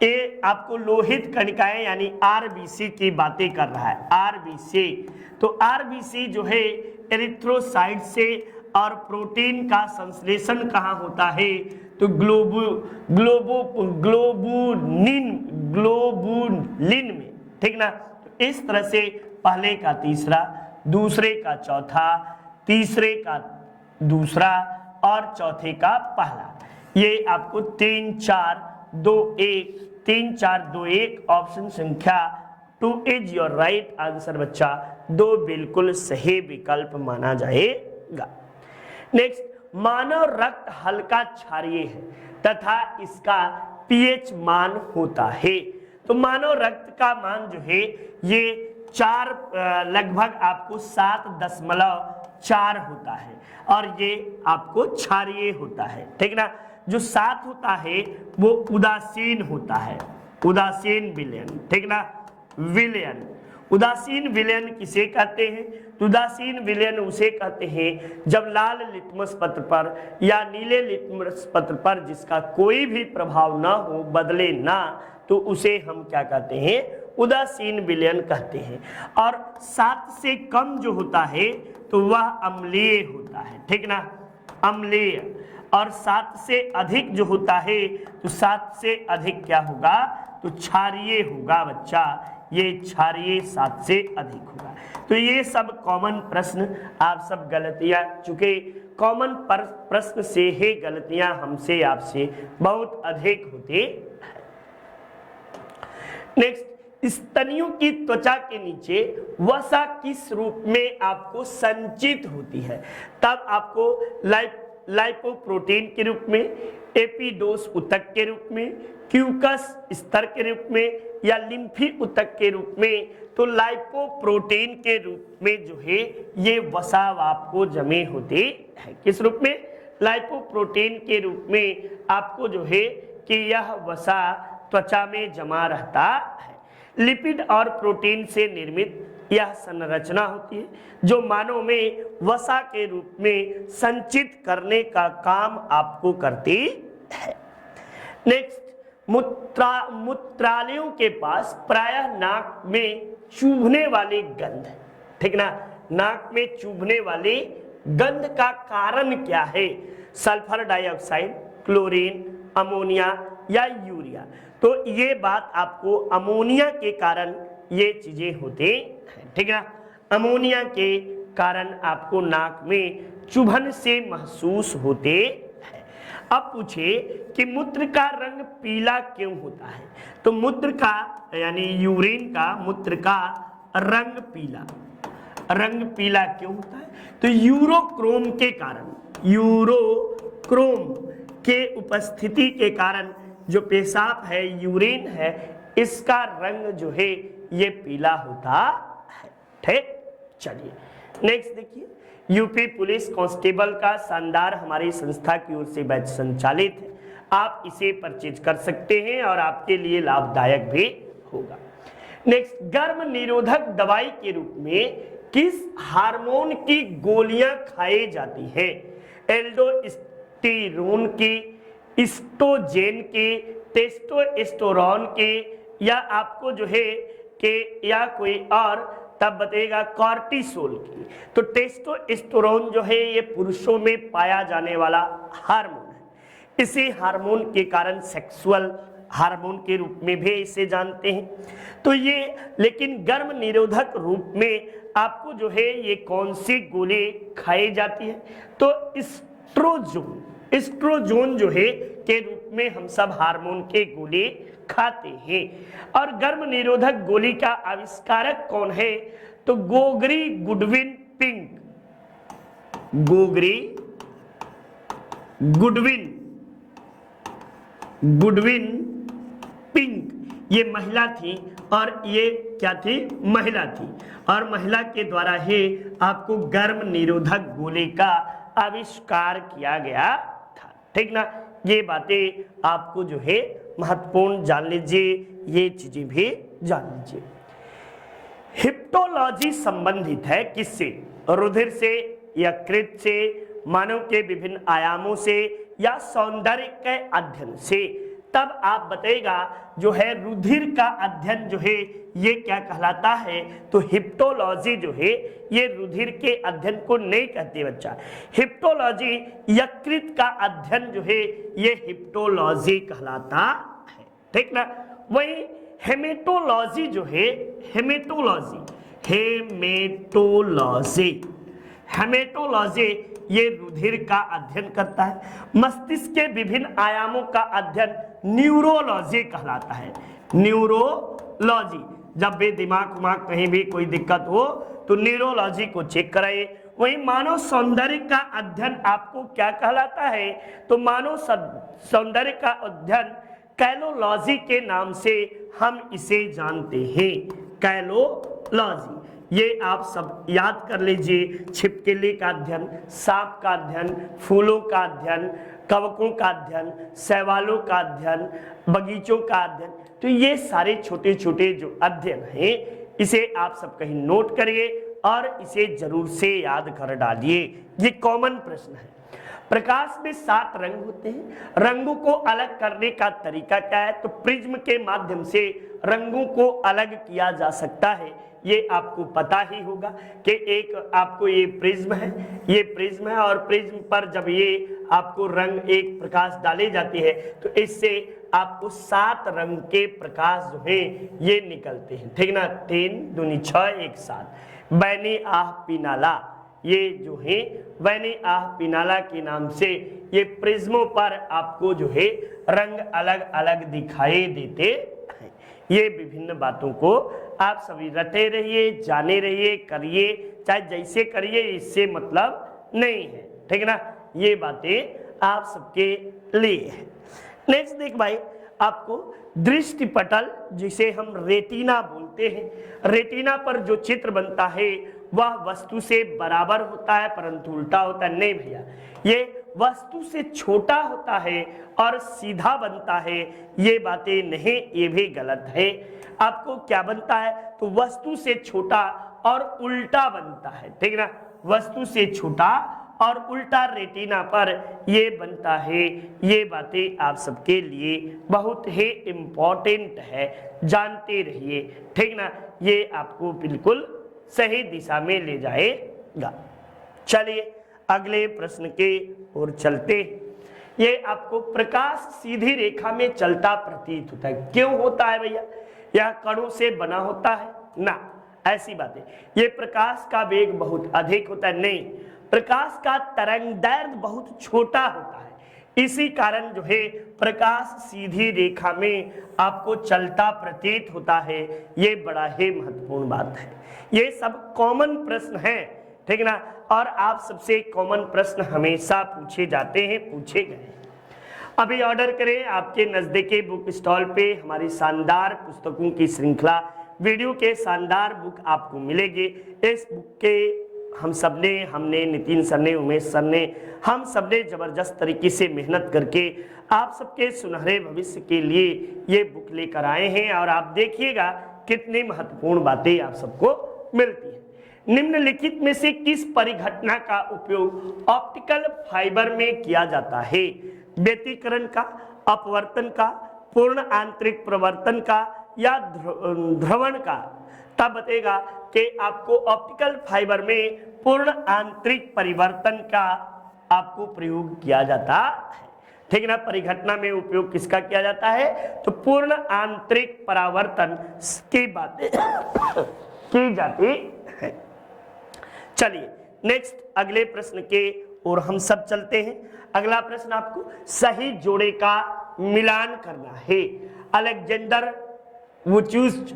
Speaker 1: ये आपको लोहित कणिकाएं यानी RBC की बातें कर रहा है, RBC। तो RBC जो है एरिथ्रोसाइट से और प्रोटीन का संश्लेषण कहाँ होता है? तो ग्लोबुलिन में, ठीक ना। तो इस तरह से पहले का तीसरा, दूसरे का चौथा, तीसरे का दूसरा और चौथे का पहला, ये आपको 3 4 2 1 3 4 2 1 ऑप्शन संख्या 2 इज योर राइट आंसर बच्चा। 2 बिल्कुल सही विकल्प माना जाएगा। नेक्स्ट, मानव रक्त हल्का क्षारीय है तथा इसका पीएच मान होता है। तो मानव रक्त का मान जो है ये 4 लगभग आपको 7.4 होता है और ये आपको क्षारीय होता है, ठीक ना। जो 7 होता है वो उदासीन होता है, उदासीन विलयन, ठीक ना, विलयन। उदासीन विलयन किसे कहते हैं? उदासीन विलयन उसे कहते हैं जब लाल लिटमस पत्र पर या नीले लिटमस पत्र पर जिसका कोई भी प्रभाव ना हो, बदले ना, तो उसे हम क्या कहते हैं? उदासीन विलयन कहते हैं। और 7 से कम जो होता है तो वह अम्लीय होता है, ठीक ना, अम्लीय। और 7 से अधिक जो होता है तो 7 से अधिक क्या होगा? तो क्षारीय होगा बच्चा, ये क्षारीय 7 से अधिक होगा। तो ये सब कॉमन प्रश्न आप सब गलतियां, चूंकि कॉमन प्रश्न से ही गलतियां हमसे आपसे बहुत अधिक होती। नेक्स्ट, स्तनियों की त्वचा के नीचे वसा किस रूप में आपको संचित होती है? तब आपको लाइपोप्रोटीन के रूप में, एपिडोस ऊतक के रूप में, क्यूकस स्तर के रूप में या लिम्फी ऊतक के रूप में। तो लाइपोप्रोटीन के रूप में जो है ये वसा आपको जमे होती है। किस रूप में? लाइपोप्रोटीन के रूप में आपको जो है कि यह वसा त्वचा में जमा रहता है। लिपिड और प्रोटीन से निर्मित यह संरचना होती है जो मानव में वसा के रूप में संचित करने का काम आपको करती है। नेक्स्ट, मूत्रालयों के पास प्रायः नाक में चुभने वाली गंध, ठीक ना, नाक में चुभने वाली गंध का कारण क्या है? सल्फर डाइऑक्साइड, क्लोरीन, अमोनिया या यूरिया। तो ये बात आपको अमोनिया के कारण ये चीजें होती हैं, ठीक है। अमोनिया के कारण आपको नाक में चुभन से महसूस होते हैं। अब पूछे कि मूत्र का रंग पीला क्यों होता है? तो मूत्र का यानी यूरिन का, मूत्र का रंग पीला क्यों होता है? तो यूरोक्रोम के कारण, यूरोक्रोम के उपस्थिति के कारण जो पेशाब है, यूरिन है, इसका रंग जो है ये पीला होता है, ठीक। चलिए नेक्स्ट देखिए, यूपी पुलिस कांस्टेबल का शानदार हमारी संस्था की ओर से बैच संचालित है। आप इसे परचेज कर सकते हैं और आपके लिए लाभदायक भी होगा। नेक्स्ट, गर्भ निरोधक दवाई के रूप में किस हार्मोन की गोलियां खाई जाती हैं? एल्डोस्टेरोन की, एस्ट्रोजेन के, टेस्टोस्टेरोन के, या आपको जो है कि या कोई और, तब बताएगा कॉर्टिसोल की। तो टेस्टोस्टेरोन जो है ये पुरुषों में पाया जाने वाला हार्मोन है। इसी हार्मोन के कारण सेक्सुअल हार्मोन के रूप में भी इसे जानते हैं। तो ये लेकिन गर्भ निरोधक रूप में आपको जो है ये कौन सी गोली खाई जाती है? तो एस्ट्रोजोन जो है के रूप में हम सब हार्मोन के गोली खाते हैं। और गर्भ निरोधक गोली का आविष्कारक कौन है? तो Gogri Goodwin pink, Gogri Goodwin pink ये महिला थी। और ये क्या थी? महिला थी। और महिला के द्वारा ही आपको गर्भ निरोधक गोली का आविष्कार किया गया था, ठीक ना। ये बातें आपको जो है महत्वपूर्ण जान लीजिए, ये चीजें भी जान लीजिए। हिप्टोलॉजी संबंधित है किससे? रुधिर से, यकृत से, मानव के विभिन्न आयामों से या सौंदर्य के अध्ययन से? तब आप बताइएगा जो है रुधिर का अध्ययन जो है ये क्या कहलाता है? तो हिप्टोलॉजी जो है ये रुधिर के अध्ययन को नहीं कहते बच्चा। हिप्टोलॉजी यकृत का अध्ययन जो है ये हिप्टोलॉजी कहलाता है, ठीक ना। वही हेमेटोलॉजी जो है, हेमेटोलॉजी, हेमेटोलॉजी, हेमेटोलॉजी ये रुधिर का अध्ययन करता है। मस्तिष्क के विभिन्न आयामों का अध्ययन न्यूरोलॉजी कहलाता है। न्यूरोलॉजी, जब भी दिमाग कहीं भी कोई दिक्कत हो तो न्यूरोलॉजी को चेक कराइए। वही मानव सौंदर्य का अध्ययन आपको क्या कहलाता है? तो मानव सौंदर्य का अध्ययन कैलोलॉजी के नाम से हम इसे जानते हैं। कैलोलॉजी, ये आप सब याद कर लीजिए। छिपकली का अध्ययन, सांप का अध्ययन, फूलों का अध्ययन, कवकों का अध्ययन, शैवालों का अध्ययन, बगीचों का अध्ययन, तो ये सारे छोटे छोटे जो अध्ययन हैं इसे आप सब कहीं नोट करिए और इसे जरूर से याद कर डालिए। ये कॉमन प्रश्न है। प्रकाश में 7 रंग होते हैं। रंगों को अलग करने का तरीका क्या है? तो प्रिज्म के माध्यम से रंगों को अलग किया जा सकता है। ये आपको पता ही होगा कि एक आपको ये प्रिज्म है, ये प्रिज्म है और प्रिज्म पर जब ये आपको रंग एक प्रकाश डाली जाती है तो इससे आपको 7 रंग के प्रकाश जो है ये निकलते हैं, ठीक ना। 3 दूनी 6 1 7। बैनी आह पिनाला, ये जो है बैनी आह पिनाला के नाम से ये प्रिज्मों पर आपको जो है रंग अलग अलग दिखाई देते हैं। ये विभिन्न बातों को आप सभी रटे रहिए, जाने रहिए, करिए, चाहे जैसे करिए, इससे मतलब नहीं है, ठीक ना। ये बातें आप सबके लिए है। नेक्स्ट देख भाई, आपको दृष्टि पटल जिसे हम रेटिना बोलते हैं, रेटिना पर जो चित्र बनता है वह वस्तु से बराबर होता है परंतु उल्टा होता है। नहीं भैया, ये वस्तु से छोटा होता है और सीधा बनता है, ये बातें नहीं, ये भी गलत है। आपको क्या बनता है? तो वस्तु से छोटा और उल्टा बनता है, ठीक ना। वस्तु से छोटा और उल्टा रेटिना पर ये बनता है। ये बातें आप सबके लिए बहुत ही इम्पोर्टेंट है, जानते रहिए, ठीक ना। ये आपको बिल्कुल सही दिशा में ले जाएगा। चलिए अगले प्रश्न के ओर चलते। ये आपको प्रकाश सीधी रेखा में चलता प्रतीत होता है। क्यों होता है भैया? यह कणों से बना होता है ना, ऐसी बातें। ये प्रकाश का वेग बहुत अधिक होता है, नहीं, प्रकाश का तरंगदैर्घ्य बहुत छोटा होता है। इसी कारण जो है प्रकाश सीधी रेखा में आपको चलता प्रतीत होता है। ये बड़ा ही महत्वपूर्ण बात है। ये सब कॉमन प्रश्न है, ठीक ना। और आप सबसे कॉमन प्रश्न हमेशा पूछे जाते हैं, पूछे गए। अभी ऑर्डर करें, आपके नजदीकी बुक स्टॉल पे हमारी शानदार पुस्तकों की श्रृंखला, वीडियो के शानदार बुक आपको मिलेगी। इस बुक के हमने नितिन सर ने, उमेश सर ने, हम सबने जबरदस्त तरीके से मेहनत करके आप सबके सुनहरे भविष्य के लिए ये बुक लेकर आए हैं। और आप देखिएगा कितनी महत्वपूर्ण बातें आप सबको मिलती हैं। निम्नलिखित में से किस परिघटना का उपयोग ऑप्टिकल फाइबर में किया जाता है? व्यतिकरण का, अपवर्तन का, पूर्ण आंतरिक प्रवर्तन का या ध्रुवण का? तब बताएगा कि आपको ऑप्टिकल फाइबर में पूर्ण आंतरिक परिवर्तन का आपको प्रयोग किया जाता है, ठीक है ना। परिघटना में उपयोग किसका किया जाता है? तो पूर्ण आंतरिक परावर्तन की बातें की जाती है। चलिए नेक्स्ट अगले प्रश्न के और हम सब चलते हैं। अगला प्रश्न आपको सही जोड़े का मिलान करना है। अलेक्जेंडर वुचुस,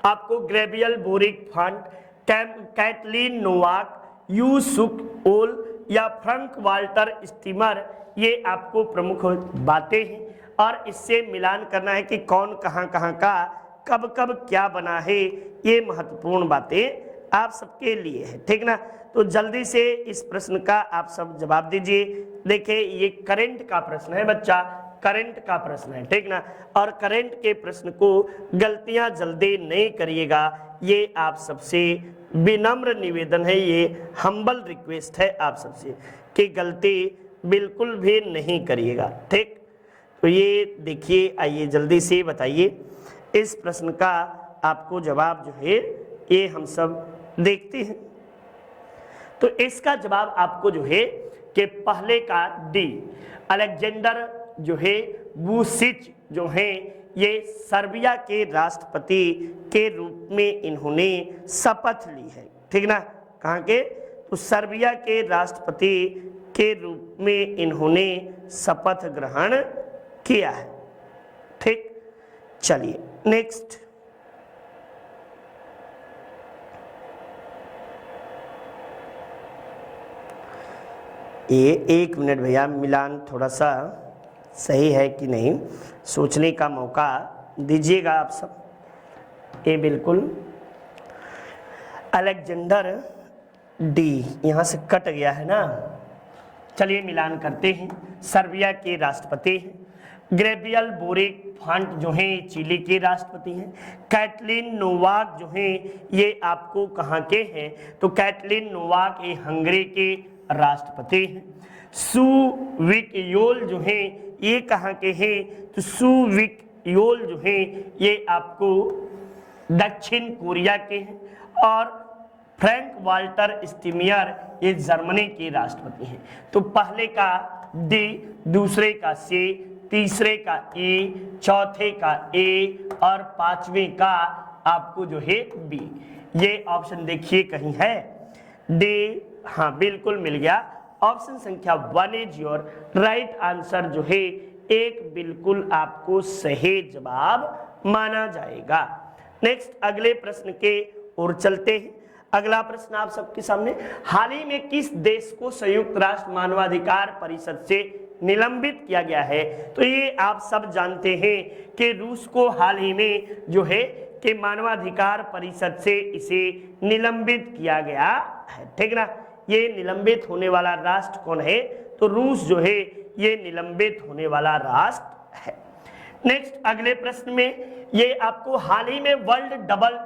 Speaker 1: आपको ग्रेवियल बोरिक फंट, कैटलीन नोवाक, यूसुक ओल या फ्रंक वाल्टर स्टीमर, ये आपको प्रमुख बातें हैं। और इससे मिलान करना है कि कौन कहाँ कहाँ का कब कब क्या बना है। ये महत्वपूर्ण बातें आप सबके लिए है, ठीक ना। तो जल्दी से इस प्रश्न का आप सब जवाब दीजिए। देखिए ये करंट का प्रश्न है बच्चा, करंट का प्रश्न है, ठीक ना। और करंट के प्रश्न को गलतियां जल्दी नहीं करिएगा, ये आप सबसे विनम्र निवेदन है, ये हम्बल रिक्वेस्ट है आप सबसे कि गलती बिल्कुल भी नहीं करिएगा, ठीक। तो ये देखिए, आइए जल्दी से बताइए इस प्रश्न का आपको जवाब जो है ये हम सब देखते हैं। तो इसका जवाब आपको जो है कि पहले का डी, अलेक्जेंडर जो है वुचिस जो है ये सर्बिया के राष्ट्रपति के रूप में इन्होंने शपथ ली है। ठीक ना, कहाँ के? तो सर्बिया के राष्ट्रपति के रूप में इन्होंने शपथ ग्रहण किया है। ठीक, चलिए नेक्स्ट। ये 1 मिनट भैया, मिलान थोड़ा सा सही है कि नहीं सोचने का मौका दीजिएगा आप सब। ये बिल्कुल अलेक्जेंडर डी यहाँ से कट गया है ना। चलिए मिलान करते हैं। सर्बिया के राष्ट्रपति हैं। ग्रेबियल बोरिक फांट जो हैं चिली के राष्ट्रपति हैं। कैटलिन नोवाक जो हैं ये आपको कहाँ के हैं? तो कैटलिन नोवाक ये हंगरी के राष्ट्रपति हैं। सुविकयोल जो हैं ये कहाँ के हैं? तो सुविकयोल जो हैं ये आपको दक्षिण कोरिया के हैं। और फ्रैंक वाल्टर स्टीमियर ये जर्मनी के राष्ट्रपति हैं। तो पहले का डी, दूसरे का सी, तीसरे का ई, चौथे का ए और पांचवें का आपको जो है बी। ये ऑप्शन देखिए कहीं है डी, हाँ बिल्कुल मिल गया। ऑप्शन संख्या 1 इज योर राइट आंसर जो है एक बिल्कुल आपको सही जवाब माना जाएगा। नेक्स्ट अगले प्रश्न के ओर चलते हैं। अगला प्रश्न आप सबके सामने, हाल ही में किस देश को संयुक्त राष्ट्र मानवाधिकार परिषद से निलंबित किया गया है? तो ये आप सब जानते हैं कि रूस को हाल ही में जो है कि मानवाधिकार परिषद से इसे निलंबित किया गया है। ठीक ना, ये निलंबित होने वाला राष्ट्र कौन है? तो रूस जो है ये निलंबित होने वाला राष्ट्र है। नेक्स्ट अगले प्रश्न में ये आपको हाल ही में वर्ल्ड डबल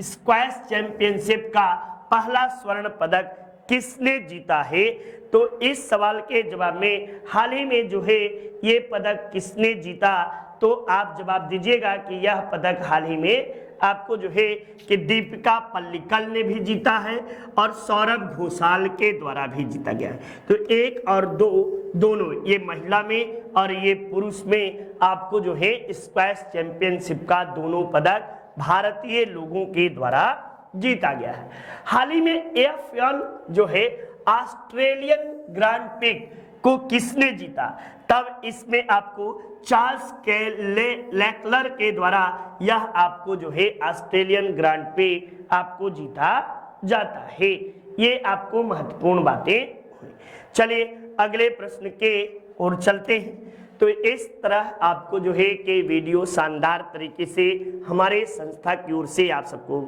Speaker 1: स्क्वैश चैंपियनशिप का पहला स्वर्ण पदक किसने जीता है? तो इस सवाल के जवाब में हाल ही में जो है ये पदक किसने जीता, तो आप जवाब दीजिएगा कि यह पदक हाल ही में आपको जो है कि दीपिका पल्लिकल ने भी जीता है और सौरभ घोषाल के द्वारा भी जीता गया है। तो 1 और 2 दोनों, ये महिला में और ये पुरुष में आपको जो है स्क्वैश चैंपियनशिप का दोनों पदक भारतीय लोगों के द्वारा जीता गया है। हाल ही में F1 जो है ऑस्ट्रेलियन ग्रांड प्रिक्स को किसने जीता? तब इसमें आपको चार्ल्स लेक्लर के द्वारा यह आपको जो है ऑस्ट्रेलियन ग्रांड प्रिक्स आपको जीता जाता है। ये आपको महत्वपूर्ण बातें हुई। चलिए अगले प्रश्न के ओर चलते हैं। तो इस तरह आपको जो है कि वीडियो शानदार तरीके से हमारे संस्था की ओर से आप सबको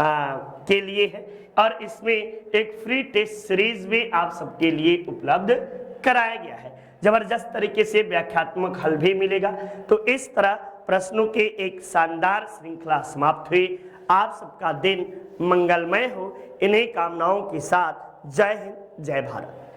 Speaker 1: के लिए है और इसमें एक फ्री टेस्ट सीरीज भी आप सबके लिए उपलब्ध कराया गया है। जबरदस्त तरीके से व्याख्यात्मक हल भी मिलेगा। तो इस तरह प्रश्नों के एक शानदार श्रृंखला समाप्त हुई। आप सबका दिन मंगलमय हो, इन्हीं कामनाओं के साथ जय हिंद, जय भारत।